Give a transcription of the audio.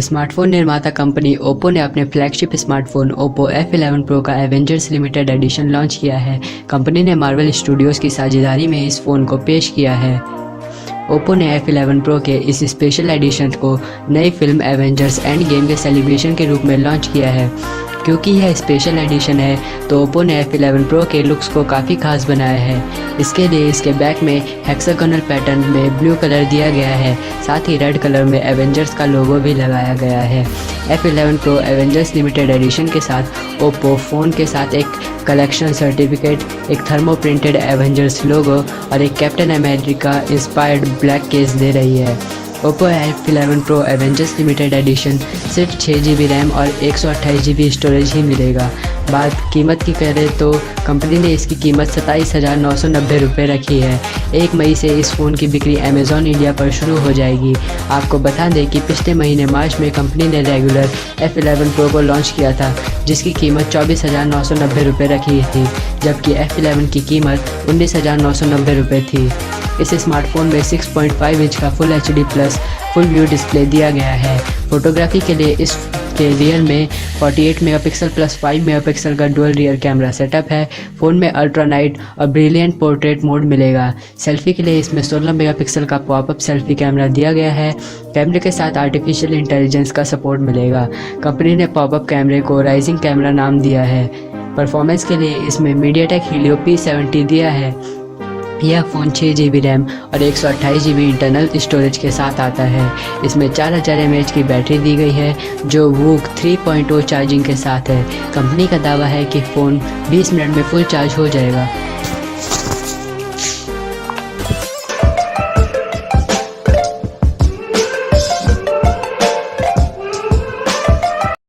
Smartphone निर्माता company Oppo ने अपने flagship smartphone Oppo F11 Pro का एवेंजर्स लिमिटेड एडिशन लॉन्च किया है। कंपनी ने मार्वल स्टूडियोज़ की साझेदारी में इस फ़ोन को पेश किया है। ओप्पो ने F11 Pro के इस स्पेशल एडिशन को नई फिल्म एवेंजर्स एंड गेम के सेलिब्रेशन के रूप में लॉन्च किया है। क्योंकि यह स्पेशल एडिशन है तो ओप्पो ने F11 Pro के लुक्स को काफ़ी खास बनाया है। इसके लिए इसके बैक में हेक्सागोनल पैटर्न में ब्लू कलर दिया गया है, साथ ही रेड कलर में एवेंजर्स का लोगो भी लगाया गया है। F11 Pro Avengers limited addition के साथ ओप्पो फ़ोन के साथ एक कलेक्शन सर्टिफिकेट, एक थर्मो प्रिंटेड एवेंजर्स लोगो और एक captain America inspired black case दे रही है। Oppo F11 Pro Avengers limited edition सिर्फ 6GB रैम और 128GB स्टोरेज ही मिलेगा। बात कीमत की करें तो कंपनी ने इसकी कीमत 27,990 रुपये रखी है। 1 मई से इस फ़ोन की बिक्री अमेज़ॉन इंडिया पर शुरू हो जाएगी। आपको बता दें कि पिछले महीने मार्च में कंपनी ने रेगुलर F11 Pro को लॉन्च किया था, जिसकी कीमत 24,990 रुपये रखी थी, जबकि F11 की कीमत 19,990 रुपये थी। इस स्मार्टफोन में 6.5 इंच का full HD plus full view display दिया गया है। फोटोग्राफी के लिए इसके रियर में 48 मेगापिक्सल प्लस 5 मेगापिक्सल का डुअल रियर कैमरा सेटअप है। फ़ोन में अल्ट्रा नाइट और ब्रिलियंट पोर्ट्रेट मोड मिलेगा। सेल्फी के लिए इसमें 16 मेगापिक्सल का पॉपअप सेल्फी कैमरा दिया गया है। कैमरे के साथ आर्टिफिशियल इंटेलिजेंस का सपोर्ट मिलेगा। कंपनी ने पॉपअप कैमरे को राइजिंग कैमरा नाम दिया है। परफॉर्मेंस के लिए इसमें मीडियाटेक हीलियो P70 दिया है। यह फ़ोन 6GB रैम और 128GB इंटरनल स्टोरेज के साथ आता है। इसमें 4000 mAh की बैटरी दी गई है, जो वूक 3.0 चार्जिंग के साथ है। कंपनी का दावा है कि फ़ोन 20 मिनट में फुल चार्ज हो जाएगा।